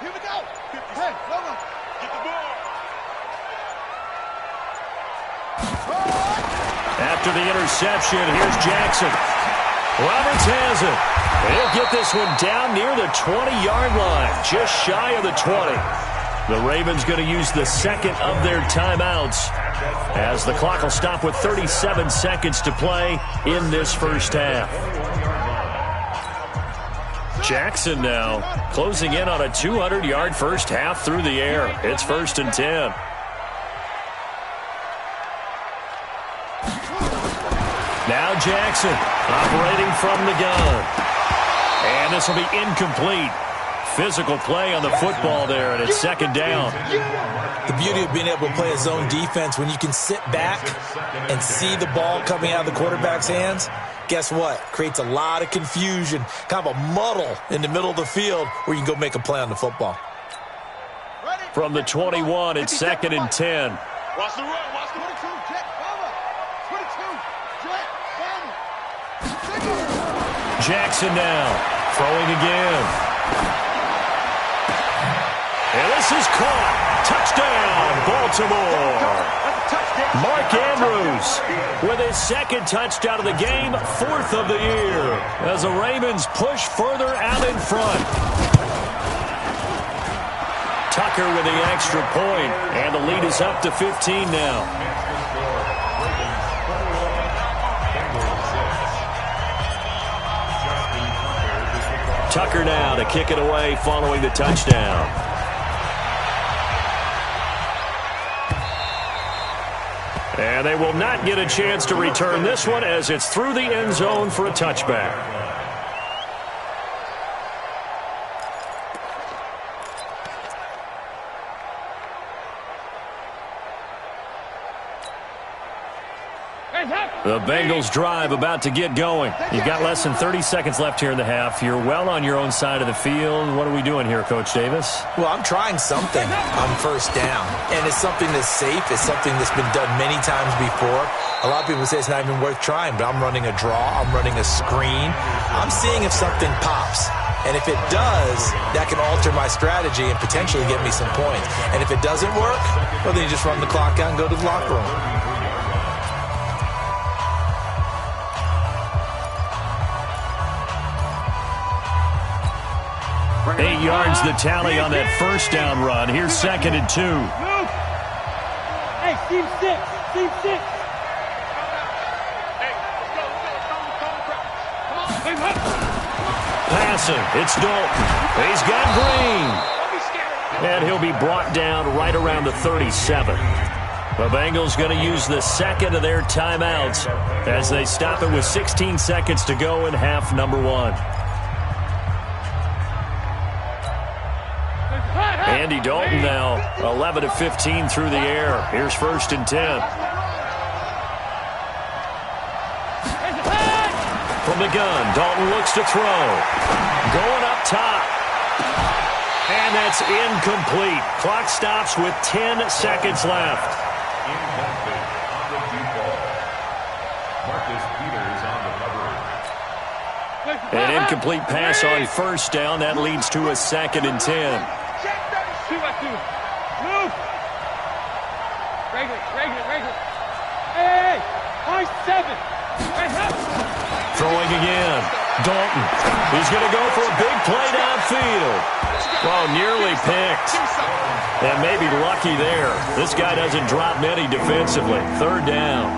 Here we go. Hey, go on. Get the ball. After the interception, here's Jackson. Roberts has it. He'll get this one down near the 20-yard line, just shy of the 20. The Ravens going to use the second of their timeouts as the clock will stop with 37 seconds to play in this first half. Jackson now closing in on a 200-yard first half through the air. It's 1st and 10. Now Jackson operating from the gun. And this will be incomplete. Physical play on the football there, and it's 2nd down. The beauty of being able to play a zone defense when you can sit back and see the ball coming out of the quarterback's hands, guess what? Creates a lot of confusion, kind of a muddle in the middle of the field where you can go make a play on the football. From the 21, it's 2nd and 10. Watch the run. Watch the 22. Jet, cover. 22. Jet, cover. Jackson now throwing again. And this is caught. Touchdown, Baltimore. Mark Andrews with his 2nd touchdown of the game, 4th of the year, as the Ravens push further out in front. Tucker with the extra point, and the lead is up to 15 now. Tucker now to kick it away following the touchdown. And they will not get a chance to return this one as it's through the end zone for a touchback. The Bengals drive about to get going. You've got less than 30 seconds left here in the half. You're well on your own side of the field. What are we doing here, Coach Davis? Well, I'm trying something on 1st down. And it's something that's safe. It's something that's been done many times before. A lot of people say it's not even worth trying, but I'm running a draw. I'm running a screen. I'm seeing if something pops. And if it does, that can alter my strategy and potentially get me some points. And if it doesn't work, well, then you just run the clock out and go to the locker room. 8 yards the tally on that 1st down run. Here's 2nd and 2. Hey, team 6. Team 6. Passing. It's Dalton. He's got Green. And he'll be brought down right around the 37. The Bengals going to use the 2nd of their timeouts as they stop it with 16 seconds to go in half number 1. Andy Dalton now 11 of 15 through the air. Here's 1st and 10. From the gun, Dalton looks to throw. Going up top. And that's incomplete. Clock stops with 10 seconds left. An incomplete pass on 1st down. That leads to a 2nd and 10. Move! Regular. Hey! High 7! Throwing again. Dalton. He's going to go for a big play downfield. Well, nearly picked. And maybe lucky there. This guy doesn't drop many defensively. 3rd down.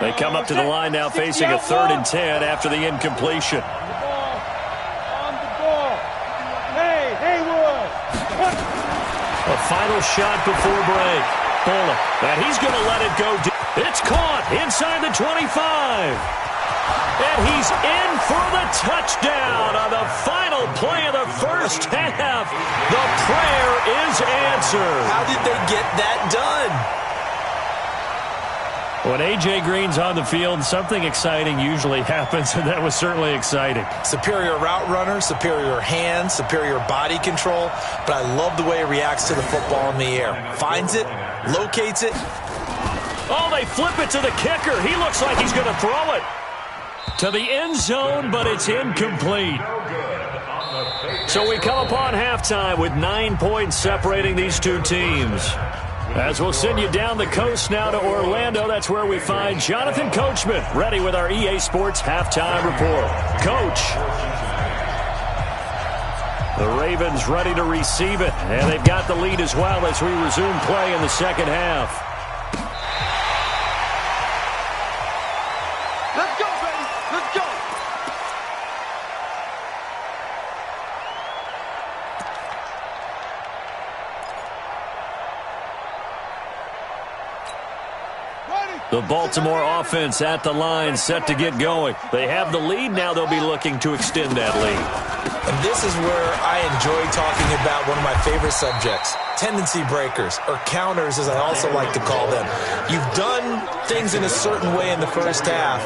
They come up to the line now facing a 3rd and 10 after the incompletion. On the ball. Hey, Haywood. A final shot before break. Bullock. And he's going to let it go. It's caught inside the 25. And he's in for the touchdown on the final play of the first half. The prayer is answered. How did they get that done? When A.J. Green's on the field, something exciting usually happens, and that was certainly exciting. Superior route runner, superior hands, superior body control, but I love the way he reacts to the football in the air. Finds it, locates it. Oh, they flip it to the kicker. He looks like he's going to throw it to the end zone, but it's incomplete. So we come upon halftime with 9 points separating these two teams. As we'll send you down the coast now to Orlando, that's where we find Jonathan Coachman, ready with our EA Sports halftime report. Coach. The Ravens ready to receive it, and they've got the lead as well as we resume play in the second half. Let's go, baby. Let's go. The Baltimore offense at the line, set to get going. They have the lead. Now they'll be looking to extend that lead. And this is where I enjoy talking about one of my favorite subjects, tendency breakers, or counters as I also like to call them. You've done things in a certain way in the first half,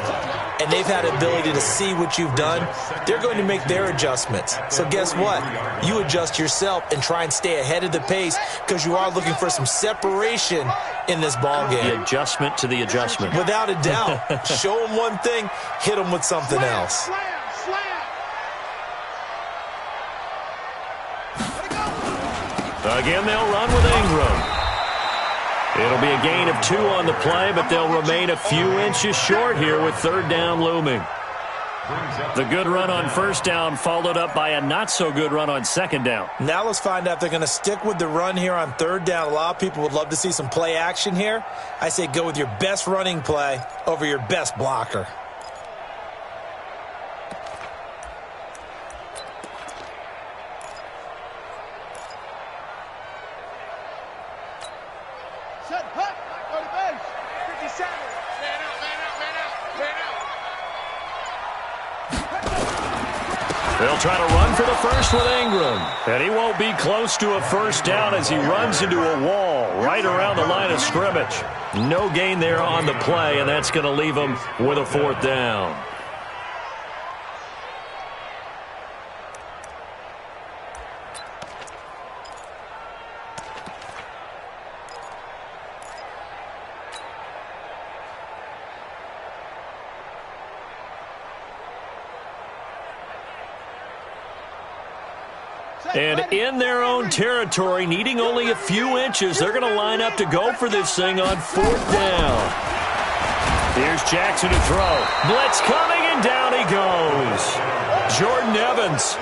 and they've had the ability to see what you've done. They're going to make their adjustments. So guess what? You adjust yourself and try and stay ahead of the pace because you are looking for some separation in this ball game. The adjustment to the adjustment. Without a doubt. Show them one thing, hit them with something else. Again, they'll run with Ingram. It'll be a gain of 2 on the play, but they'll remain a few inches short here with third down looming. The good run on first down followed up by a not-so-good run on second down. Now let's find out if they're going to stick with the run here on third down. A lot of people would love to see some play action here. I say go with your best running play over your best blocker. Set, hut, go to base. 57. Man out, man out, man out, man out. They'll try to run for the first with Ingram. And he won't be close to a first down as he runs into a wall right around the line of scrimmage. No gain there on the play, and that's going to leave him with a fourth down. And in their own territory, needing only a few inches, they're going to line up to go for this thing on fourth down. Here's Jackson to throw. Blitz coming, and down he goes. Jordan Evans.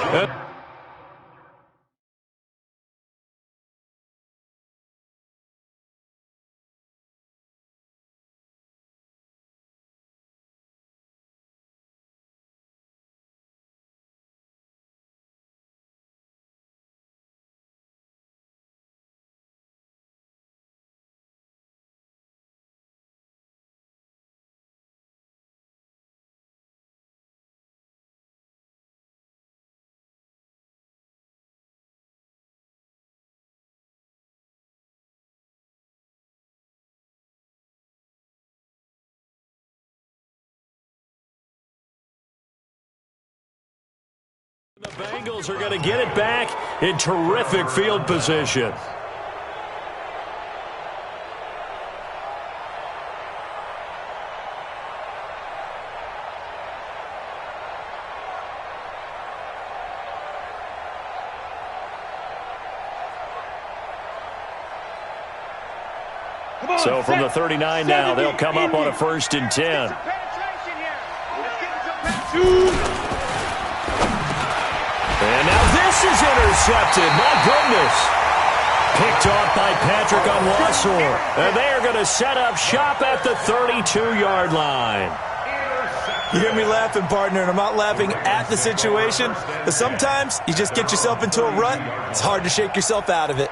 The Bengals are going to get it back in terrific field position. So from the 39 now, they'll come up on a 1st and 10. And now this is intercepted. My goodness. Picked off by Patrick Onwuasor. And they are going to set up shop at the 32-yard line. You hear me laughing, partner, and I'm not laughing at the situation, but sometimes you just get yourself into a rut. It's hard to shake yourself out of it.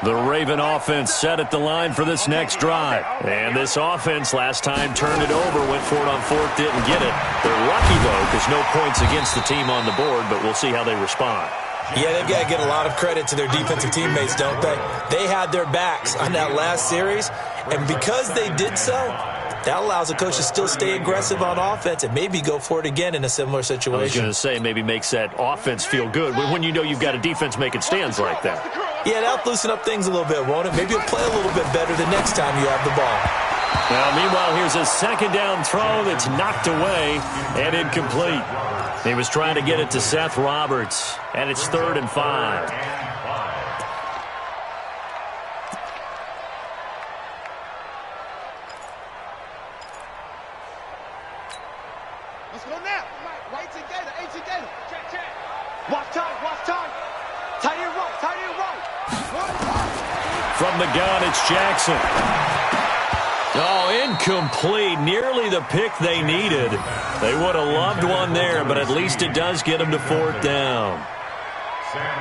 The Raven offense set at the line for this next drive. And this offense last time turned it over, went for it on fourth, didn't get it. They're lucky, though, because no points against the team on the board, but we'll see how they respond. Yeah, they've got to get a lot of credit to their defensive teammates, don't they? They had their backs on that last series, and because they did so, that allows the coach to still stay aggressive on offense and maybe go for it again in a similar situation. I was going to say maybe makes that offense feel good when you know you've got a defense making stands like that. Yeah, that'll loosen up things a little bit, won't it? Maybe you'll play a little bit better the next time you have the ball. Now, meanwhile, here's a second down throw that's knocked away and incomplete. He was trying to get it to Seth Roberts, and it's 3rd and 5. Let's go now. Right to Gator, A to Gator. Check. Watch time. Tight end right. From the gun, it's Jackson. Oh, incomplete. Nearly the pick they needed. They would have loved one there, but at least it does get them to 4th down.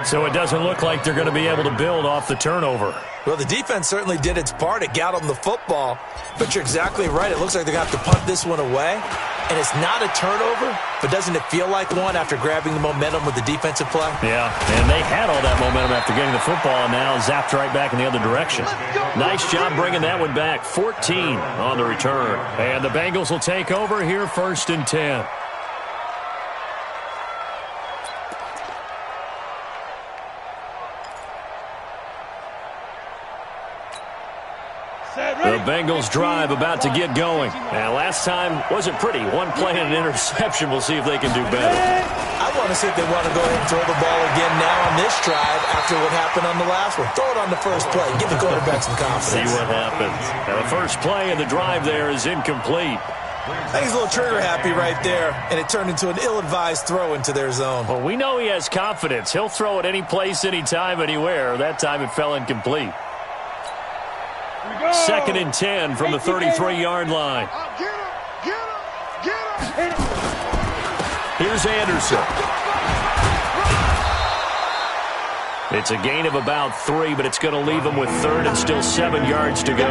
So it doesn't look like they're going to be able to build off the turnover. Well, the defense certainly did its part. It got them the football. But you're exactly right. It looks like they're going to have to punt this one away. And it's not a turnover, but doesn't it feel like one after grabbing the momentum with the defensive play? Yeah, and they had all that momentum after getting the football, and now zapped right back in the other direction. Nice job bringing that one back. 14 on the return. And the Bengals will take over here, 1st and 10. The Bengals drive about to get going. And last time wasn't pretty. One play and an interception. We'll see if they can do better. I want to see if they want to go ahead and throw the ball again now on this drive after what happened on the last one. Throw it on the first play. Give the quarterback some confidence. See what happens. Now, the first play of the drive there is incomplete. I think he's a little trigger happy right there, and it turned into an ill-advised throw into their zone. Well, we know he has confidence. He'll throw it any place, anytime, anywhere. That time it fell incomplete. 2nd and 10 from the 33-yard line. Get him. Here's Anderson. It's a gain of about 3, but it's going to leave him with 3rd and still 7 yards to go.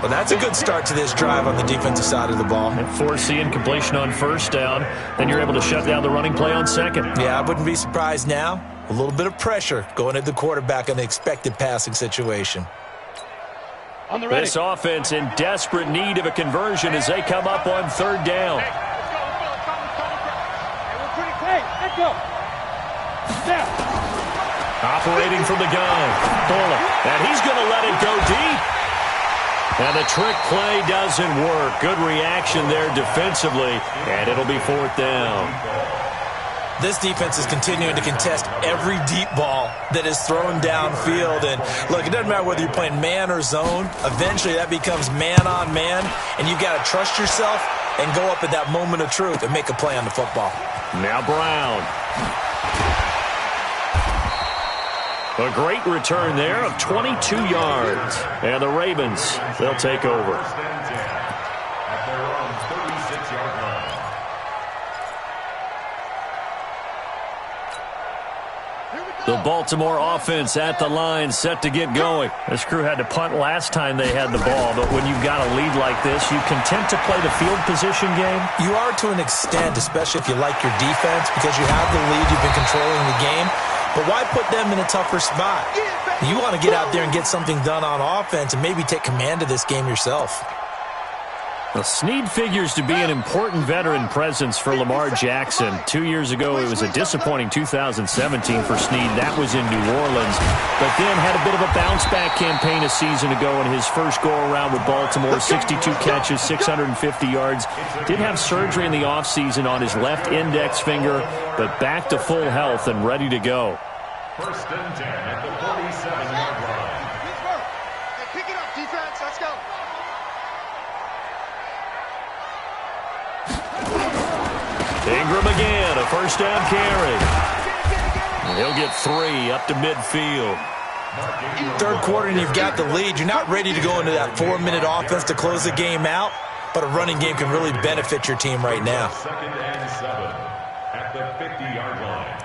Well, that's a good start to this drive on the defensive side of the ball. And force the incompletion on 1st down. Then you're able to shut down the running play on 2nd. Yeah, I wouldn't be surprised now. A little bit of pressure going at the quarterback in an expected passing situation. This offense in desperate need of a conversion as they come up on 3rd down. Operating from the gun. Bullock. And he's going to let it go deep. And the trick play doesn't work. Good reaction there defensively. And it'll be 4th down. This defense is continuing to contest every deep ball that is thrown downfield. And, look, it doesn't matter whether you're playing man or zone. Eventually, that becomes man-on-man, and you've got to trust yourself and go up at that moment of truth and make a play on the football. Now Brown. A great return there of 22 yards. And the Ravens, they'll take over. The Baltimore offense at the line, set to get going. This crew had to punt last time they had the ball, but when you've got a lead like this, you content to play the field position game? You are to an extent, especially if you like your defense, because you have the lead, you've been controlling the game. But why put them in a tougher spot? You want to get out there and get something done on offense and maybe take command of this game yourself. Well, Snead figures to be an important veteran presence for Lamar Jackson. 2 years ago, it was a disappointing 2017 for Snead. That was in New Orleans. But then had a bit of a bounce-back campaign a season ago in his first go-around with Baltimore. 62 catches, 650 yards. Did have surgery in the offseason on his left index finger, but back to full health and ready to go. 1st and 10 at the 47-yard line. Hey, pick it up, defense. Let's go. Ingram again, a 1st down carry. And he'll get 3 up to midfield. 3rd quarter and you've got the lead. You're not ready to go into that 4-minute offense to close the game out, but a running game can really benefit your team right now. 2nd and 7 at the 50-yard line.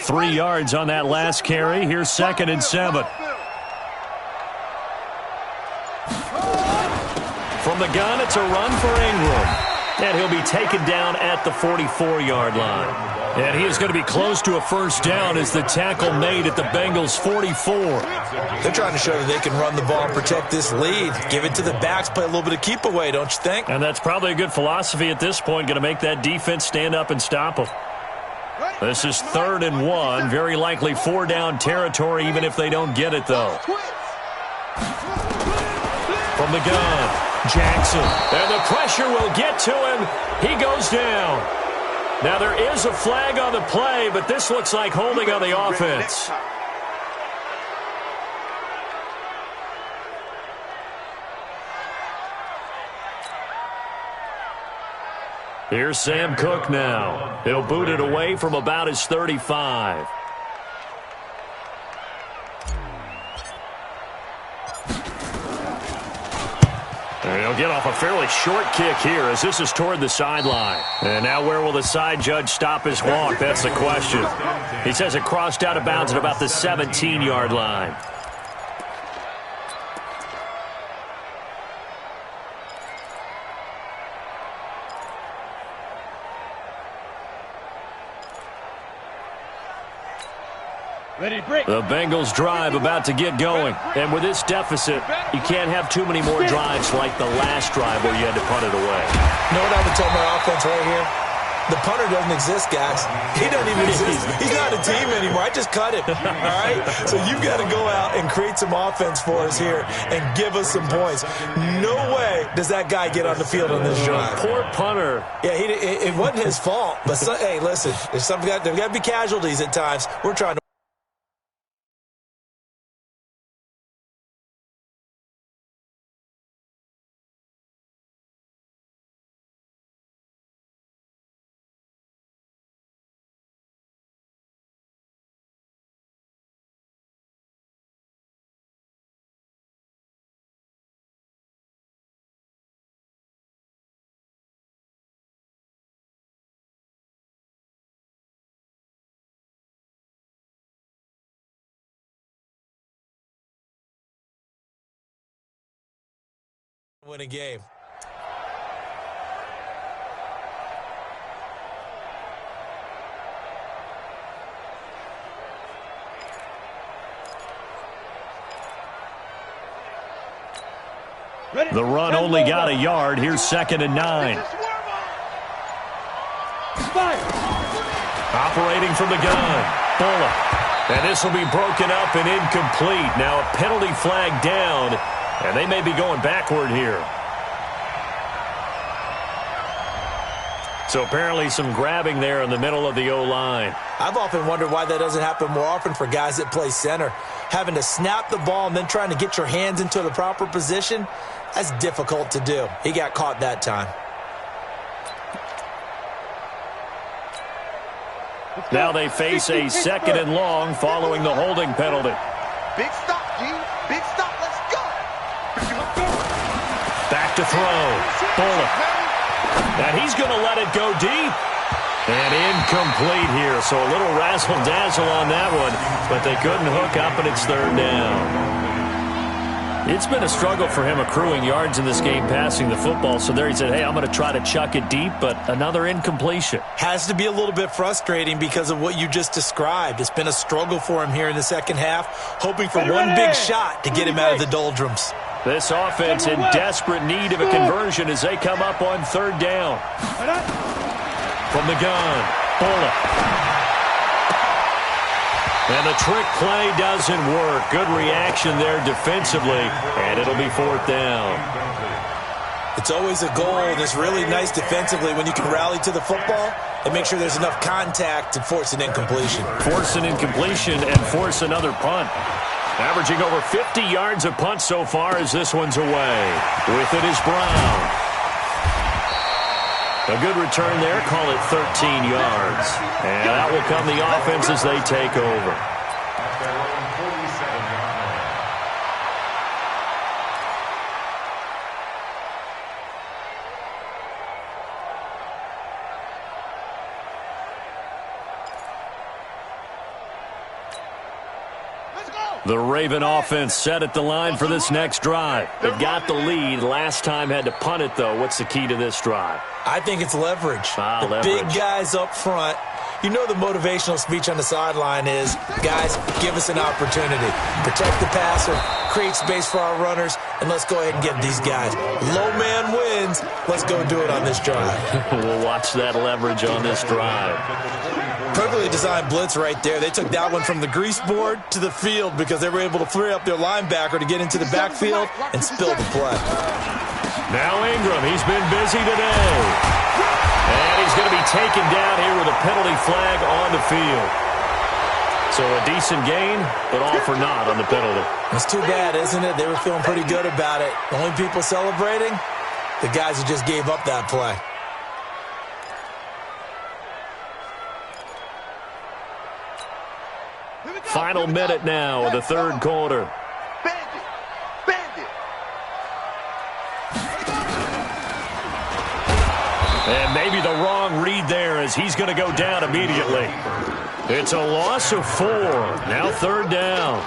3 yards on that last carry. Here's 2nd and 7. From the gun, it's a run for Ingram. And he'll be taken down at the 44-yard line. And he is going to be close to a first down as the tackle made at the Bengals' 44. They're trying to show that they can run the ball and protect this lead. Give it to the backs, play a little bit of keep away, don't you think? And that's probably a good philosophy at this point, going to make that defense stand up and stop them. This is 3rd and 1, very likely 4-down territory, even if they don't get it, though. From the gun, Jackson. And the pressure will get to him. He goes down. Now, there is a flag on the play, but this looks like holding on the offense. Here's Sam Cook now. He'll boot it away from about his 35. And he'll get off a fairly short kick here as this is toward the sideline. And now where will the side judge stop his walk? That's the question. He says it crossed out of bounds at about the 17-yard line. The Bengals drive about to get going. And with this deficit, you can't have too many more drives like the last drive where you had to punt it away. You know what I would tell my offense right here? The punter doesn't exist, guys. He doesn't even exist. He's not a team anymore. I just cut him. All right? So you've got to go out and create some offense for us here and give us some points. No way does that guy get on the field on this drive. Poor punter. Yeah, it wasn't his fault. But, hey, listen, there's got to be casualties at times. We're trying to win a game. The run only got a yard. Here's 2nd and 9. Operating from the gun. Bullock. And this will be broken up and incomplete. Now a penalty flag down. And they may be going backward here. So apparently some grabbing there in the middle of the O-line. I've often wondered why that doesn't happen more often for guys that play center. Having to snap the ball and then trying to get your hands into the proper position, that's difficult to do. He got caught that time. Now they face a 2nd and long following the holding penalty. Big stop, G. Big stop. Let's go. Back to throw. Bullock. And he's going to let it go deep. And incomplete here. So a little razzle-dazzle on that one. But they couldn't hook up, and it's 3rd down. It's been a struggle for him accruing yards in this game passing the football. So there he said, hey, I'm going to try to chuck it deep, but another incompletion. Has to be a little bit frustrating because of what you just described. It's been a struggle for him here in the second half, hoping for one big shot to get him out of the doldrums. This offense in desperate need of a conversion as they come up on 3rd down. From the gun, Bullock. And the trick play doesn't work. Good reaction there defensively, and it'll be 4th down. It's always a goal, and it's really nice defensively when you can rally to the football and make sure there's enough contact to force an incompletion. Force an incompletion and force another punt. Averaging over 50 yards a punt so far as this one's away. With it is Brown. A good return there, call it 13 yards. And out will come the offense as they take over. The Raven offense set at the line for this next drive. They've got the lead. Last time had to punt it, though. What's the key to this drive? I think it's leverage. Leverage. Big guys up front. You know the motivational speech on the sideline is, guys, give us an opportunity. Protect the passer, create space for our runners, and let's go ahead and get these guys. Low man wins. Let's go do it on this drive. We'll watch that leverage on this drive. Perfectly designed blitz right there. They took that one from the grease board to the field because they were able to free up their linebacker to get into the backfield and spill the play. Now Ingram, he's been busy today. And he's going to be taken down here with a penalty flag on the field. So a decent gain, but all for naught on the penalty. It's too bad, isn't it? They were feeling pretty good about it. The only people celebrating, the guys who just gave up that play. Final minute now of the third quarter. And maybe the wrong read there as he's going to go down immediately. It's a loss of 4. Now third down.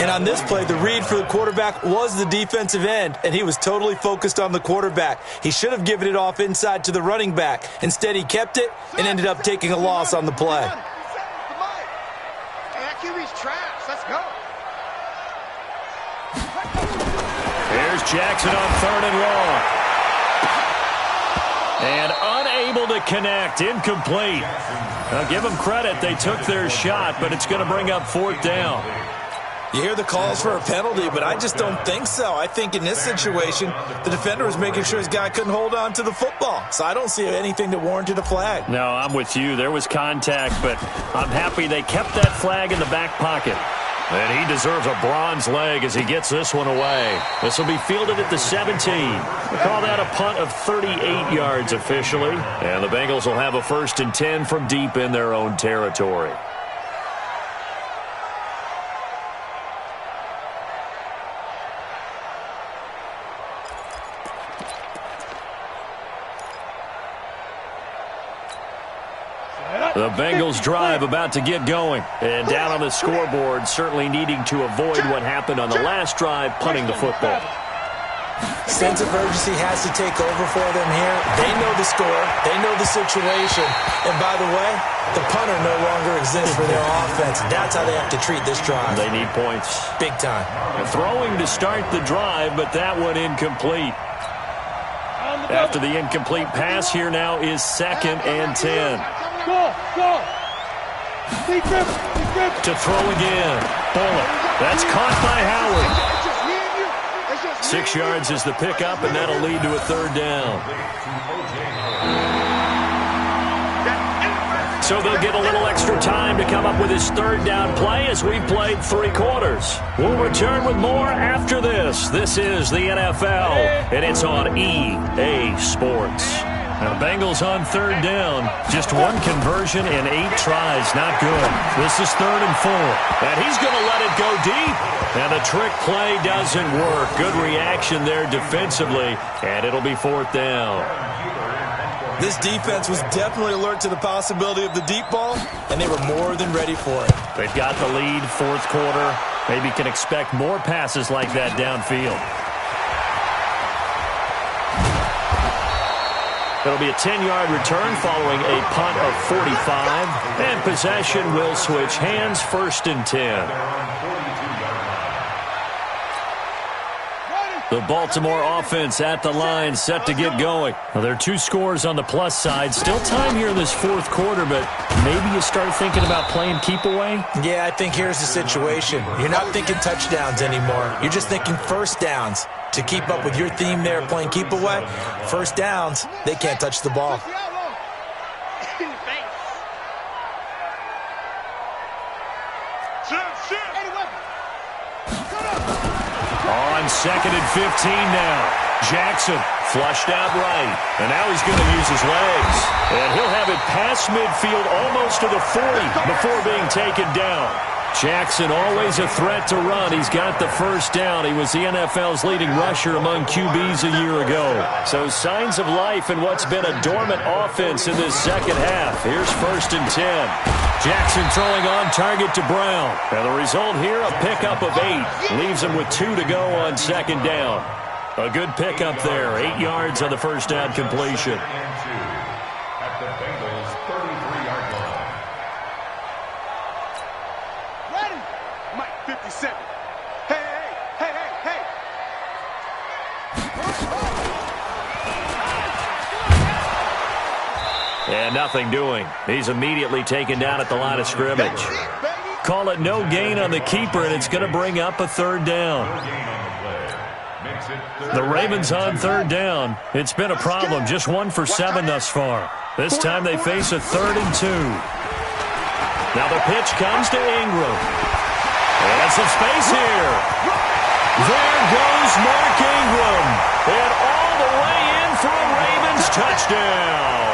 And on this play, the read for the quarterback was the defensive end, and he was totally focused on the quarterback. He should have given it off inside to the running back. Instead, he kept it and ended up taking a loss on the play. Here's Jackson on 3rd and long. And unable to connect, incomplete. Now give them credit, they took their shot, but it's going to bring up 4th down. You hear the calls for a penalty, but I just don't think so. I think in this situation, the defender was making sure his guy couldn't hold on to the football. So I don't see anything that warranted a flag. No, I'm with you. There was contact, but I'm happy they kept that flag in the back pocket. And he deserves a bronze leg as he gets this one away. This will be fielded at the 17. We call that a punt of 38 yards officially. And the Bengals will have a 1st and 10 from deep in their own territory. The Bengals drive about to get going. And down on the scoreboard, certainly needing to avoid what happened on the last drive, punting the football. Sense of urgency has to take over for them here. They know the score. They know the situation. And by the way, the punter no longer exists for their offense. That's how they have to treat this drive. They need points. Big time. And throwing to start the drive, but that one incomplete. After the incomplete pass, here now is 2nd and 10. Go! To throw again. Bullet. That's caught by Howard. 6 yards is the pickup, and that'll lead to a 3rd down. So they'll get a little extra time to come up with his 3rd down play as we've played 3 quarters. We'll return with more after this. This is the NFL, and it's on EA Sports. Now, the Bengals on 3rd down. Just 1 conversion and 8 tries. Not good. This is 3rd and 4. And he's going to let it go deep. And the trick play doesn't work. Good reaction there defensively. And it'll be 4th down. This defense was definitely alert to the possibility of the deep ball, and they were more than ready for it. They've got the lead, 4th quarter. Maybe can expect more passes like that downfield. It'll be a 10-yard return following a punt of 45. And possession will switch hands, 1st and 10. The Baltimore offense at the line, set to get going. Well, there are 2 scores on the plus side. Still time here in this 4th quarter, but maybe you start thinking about playing keep away? Yeah, I think here's the situation. You're not thinking touchdowns anymore. You're just thinking 1st downs. To keep up with your theme there, playing keep away, 1st downs, they can't touch the ball. On 2nd and 15 now. Jackson flushed out right. And now he's going to use his legs. And he'll have it past midfield almost to the 40 before being taken down. Jackson always a threat to run. He's got the 1st down. He was the NFL's leading rusher among QBs a year ago. So signs of life in what's been a dormant offense in this 2nd half. Here's 1st and 10. Jackson throwing on target to Brown. And the result here, a pickup of 8. Leaves him with 2 to go on second down. A good pickup there. 8 yards on the first down completion. At the Bengals' 33-yard line. Ready? Mike 57. Hey, hey, hey, hey, hey. And nothing doing. He's immediately taken down at the line of scrimmage. Call it no gain on the keeper, and it's going to bring up a third down. The Ravens on third down. It's been a problem. Just 1 for 7 thus far. This time they face a 3rd and 2. Now the pitch comes to Ingram. And some space here. There goes Mark Ingram. And all the way in for a Ravens touchdown.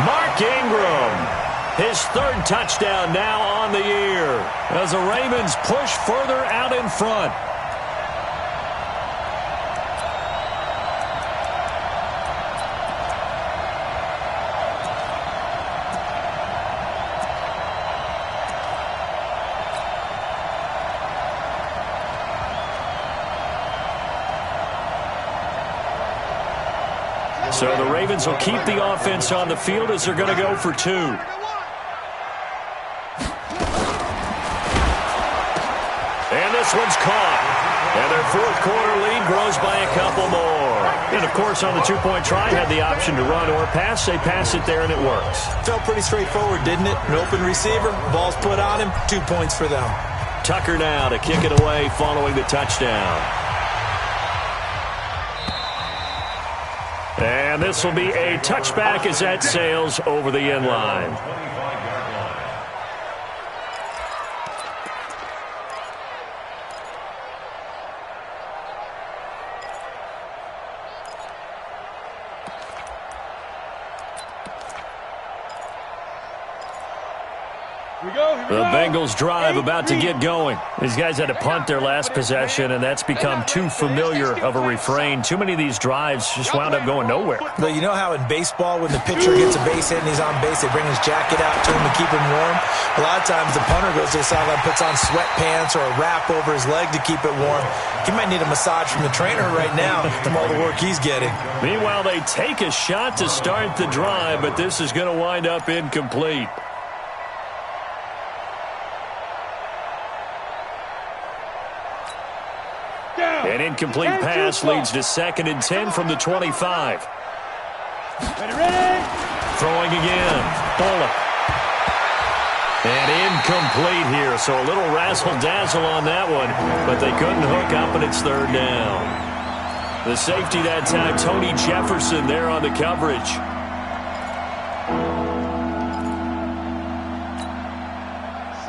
Mark Ingram, his 3rd touchdown now on the year as the Ravens push further out in front. So the Ravens will keep the offense on the field as they're going to go for 2. And this one's caught. And their 4th quarter lead grows by a couple more. And, of course, on the 2-point try, had the option to run or pass. They pass it there, and it works. Felt pretty straightforward, didn't it? An open receiver, ball's put on him, 2 points for them. Tucker now to kick it away following the touchdown. And this will be a touchback as that sails over the end line. The Bengals drive about to get going. These guys had to punt their last possession, and that's become too familiar of a refrain. Too many of these drives just wound up going nowhere. But you know how in baseball, when the pitcher gets a base hit and he's on base, they bring his jacket out to him to keep him warm? A lot of times the punter goes to the sideline, puts on sweatpants or a wrap over his leg to keep it warm. He might need a massage from the trainer right now from all the work he's getting. Meanwhile, they take a shot to start the drive, but this is going to wind up incomplete. An incomplete pass leads to 2nd and 10 from the 25. Throwing again. Bullock. And incomplete here, so a little razzle-dazzle on that one, but they couldn't hook up, and it's 3rd down. The safety that time, Tony Jefferson there on the coverage.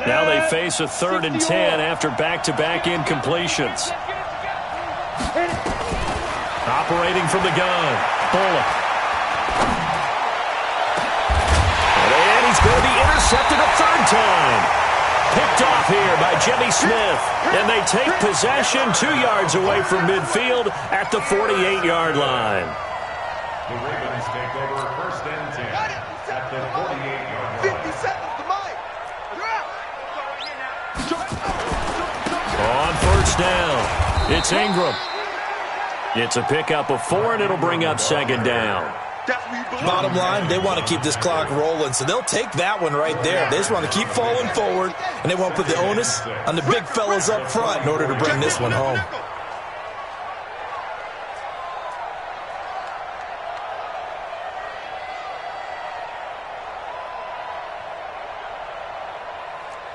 Now they face a 3rd and 10 after back-to-back incompletions. Operating from the gun, Bullock. And he's going to be intercepted a 3rd time. Picked off here by Jimmy Smith. And they take possession 2 yards away from midfield at the 48-yard line. The Ravens take over 1st and 10 at the 48-yard line. 50 seconds to Mike. On 1st down, it's Ingram. It's a pickup of 4, and it'll bring up 2nd down. Bottom line, they want to keep this clock rolling, so they'll take that one right there. They just want to keep falling forward, and they want to put the onus on the big fellas up front in order to bring this one home.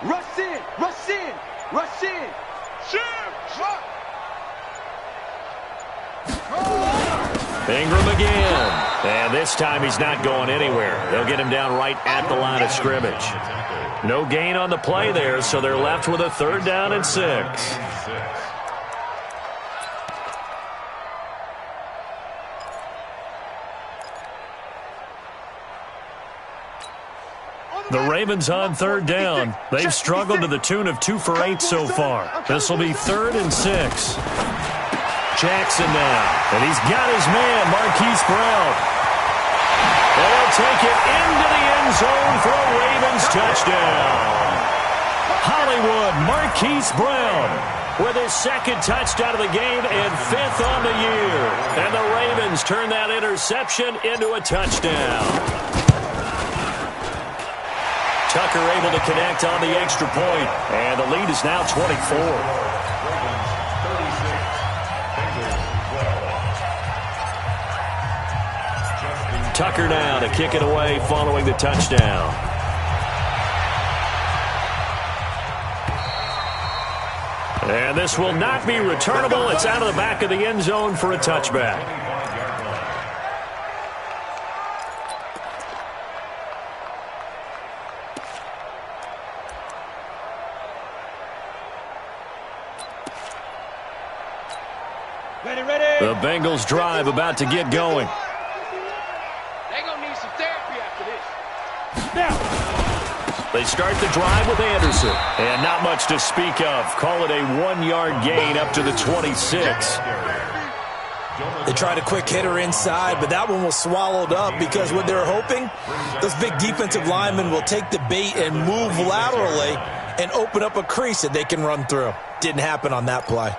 Rush in, rush in, rush in. Ingram again. And this time he's not going anywhere. They'll get him down right at the line of scrimmage. No gain on the play there, so they're left with a 3rd down and 6. The Ravens on 3rd down. They've struggled to the tune of 2 for 8 so far. This will be 3rd and 6. Jackson now. And he's got his man, Marquise Brown. And they'll take it into the end zone for a Ravens touchdown. Hollywood Marquise Brown with his second touchdown of the game and 5th on the year. And the Ravens turn that interception into a touchdown. Tucker able to connect on the extra point, and the lead is now 24. Tucker now to kick it away following the touchdown. And this will not be returnable. It's out of the back of the end zone for a touchback. Ready. The Bengals drive about to get going. They're going to need some therapy after this. Now. They start the drive with Anderson. And not much to speak of. Call it a 1-yard gain up to the 26. They tried a quick hitter inside, but that one was swallowed up because what they're hoping, those big defensive linemen will take the bait and move laterally and open up a crease that they can run through. Didn't happen on that play.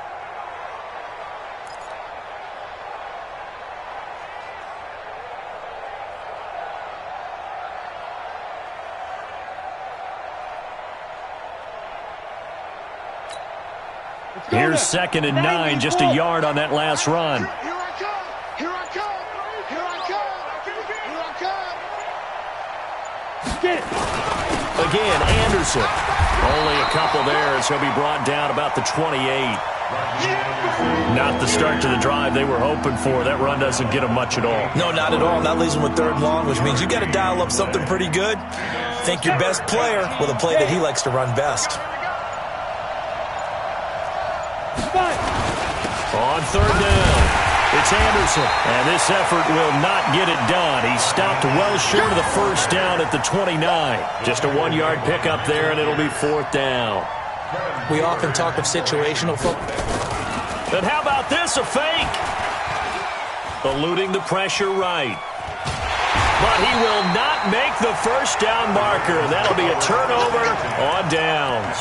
Here's 2nd and 9, just a yard on that last run. Here I come. Here I come. Here I come. Here I come. Get it. Again, Anderson. Only a couple there as he'll be brought down about the 28. Not the start to the drive they were hoping for. That run doesn't get them much at all. No, not at all. That leaves them with 3rd and long, which means you got to dial up something pretty good. Think your best player with a play that he likes to run best. On 3rd down, it's Anderson. And this effort will not get it done. He stopped well short of the 1st down at the 29. Just a 1-yard pickup there, and it'll be 4th down. We often talk of situational football. But how about this, a fake? Eluding the pressure right. But he will not make the 1st down marker. That'll be a turnover on downs.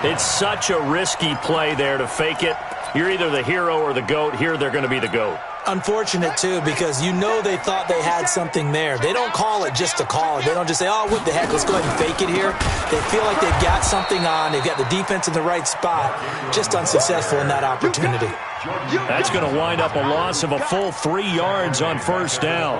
It's such a risky play there to fake it. You're either the hero or the GOAT. Here they're going to be the GOAT. Unfortunate, too, because you know they thought they had something there. They don't call it just to call it. They don't just say, oh, what the heck, let's go ahead and fake it here. They feel like they've got something on. They've got the defense in the right spot. Just unsuccessful in that opportunity. That's going to wind up a loss of a full 3 yards on 1st down.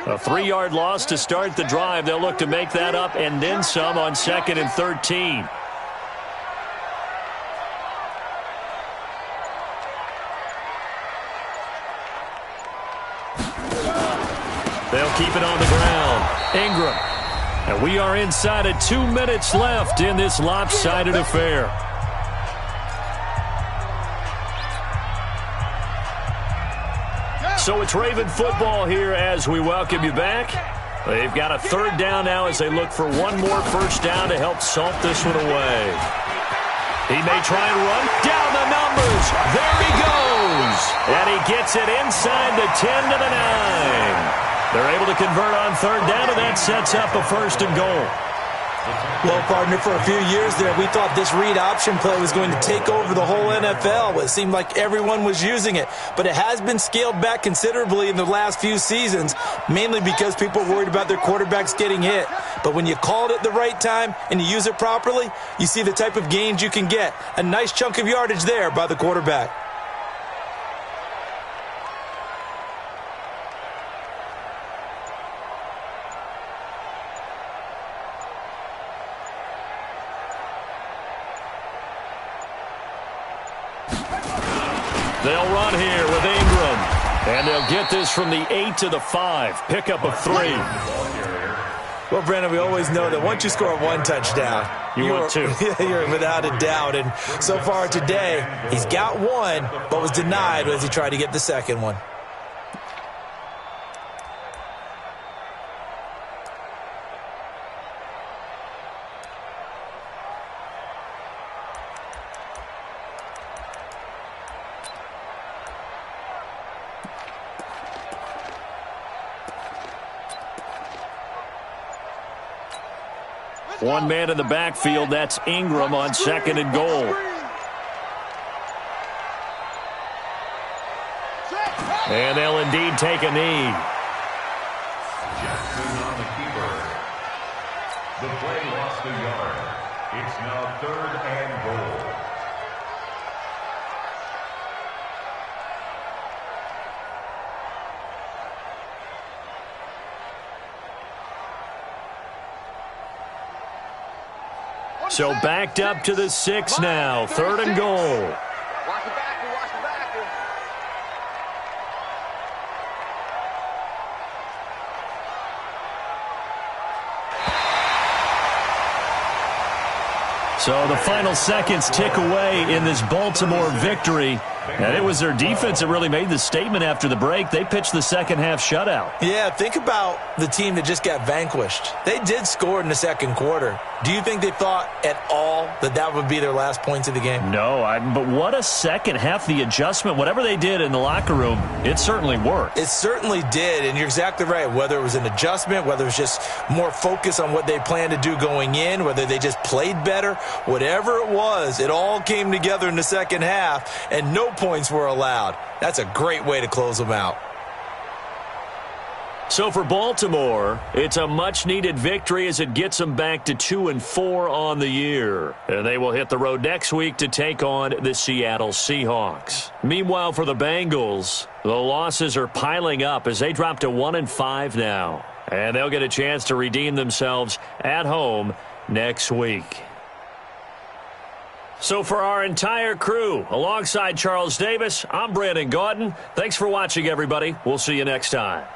A 3-yard loss to start the drive. They'll look to make that up and then some on 2nd and 13. They'll keep it on the ground. Ingram. And we are inside of 2 minutes left in this lopsided affair. So it's Raven football here as we welcome you back. They've got a 3rd down now as they look for one more 1st down to help salt this one away. He may try and run down the numbers. There he goes. And he gets it inside the 10 to the 9. They're able to convert on 3rd down, and that sets up a 1st and goal. Well, partner, for a few years there, we thought this read option play was going to take over the whole NFL. It seemed like everyone was using it. But it has been scaled back considerably in the last few seasons, mainly because people are worried about their quarterbacks getting hit. But when you call it at the right time and you use it properly, you see the type of gains you can get. A nice chunk of yardage there by the quarterback. They'll run here with Ingram. And they'll get this from the 8 to the 5. Pickup of 3. Well, Brandon, we always know that once you score one touchdown, want two. You're without a doubt. And so far today, he's got one, but was denied as he tried to get the second one. One man in the backfield. That's Ingram on 2nd and goal. And they'll indeed take a knee. Jackson on the keeper. The play lost a yard. It's now 3rd and goal. So backed up to the 6 now. 3rd and goal. Watch the back, watch the back. So the final seconds tick away in this Baltimore victory. And it was their defense that really made the statement after the break. They pitched the second-half shutout. Yeah, think about the team that just got vanquished. They did score in the second quarter. Do you think they thought at all that that would be their last points of the game? No, but what a second half. The adjustment, whatever they did in the locker room, it certainly worked. It certainly did, and you're exactly right. Whether it was an adjustment, whether it was just more focus on what they planned to do going in, whether they just played better, whatever it was, it all came together in the second half, and no points were allowed. That's a great way to close them out. So for Baltimore, it's a much-needed victory as it gets them back to 2-4 on the year. And they will hit the road next week to take on the Seattle Seahawks. Meanwhile, for the Bengals, the losses are piling up as they drop to 1-5 now. And they'll get a chance to redeem themselves at home next week. So for our entire crew, alongside Charles Davis, I'm Brandon Gaudin. Thanks for watching, everybody. We'll see you next time.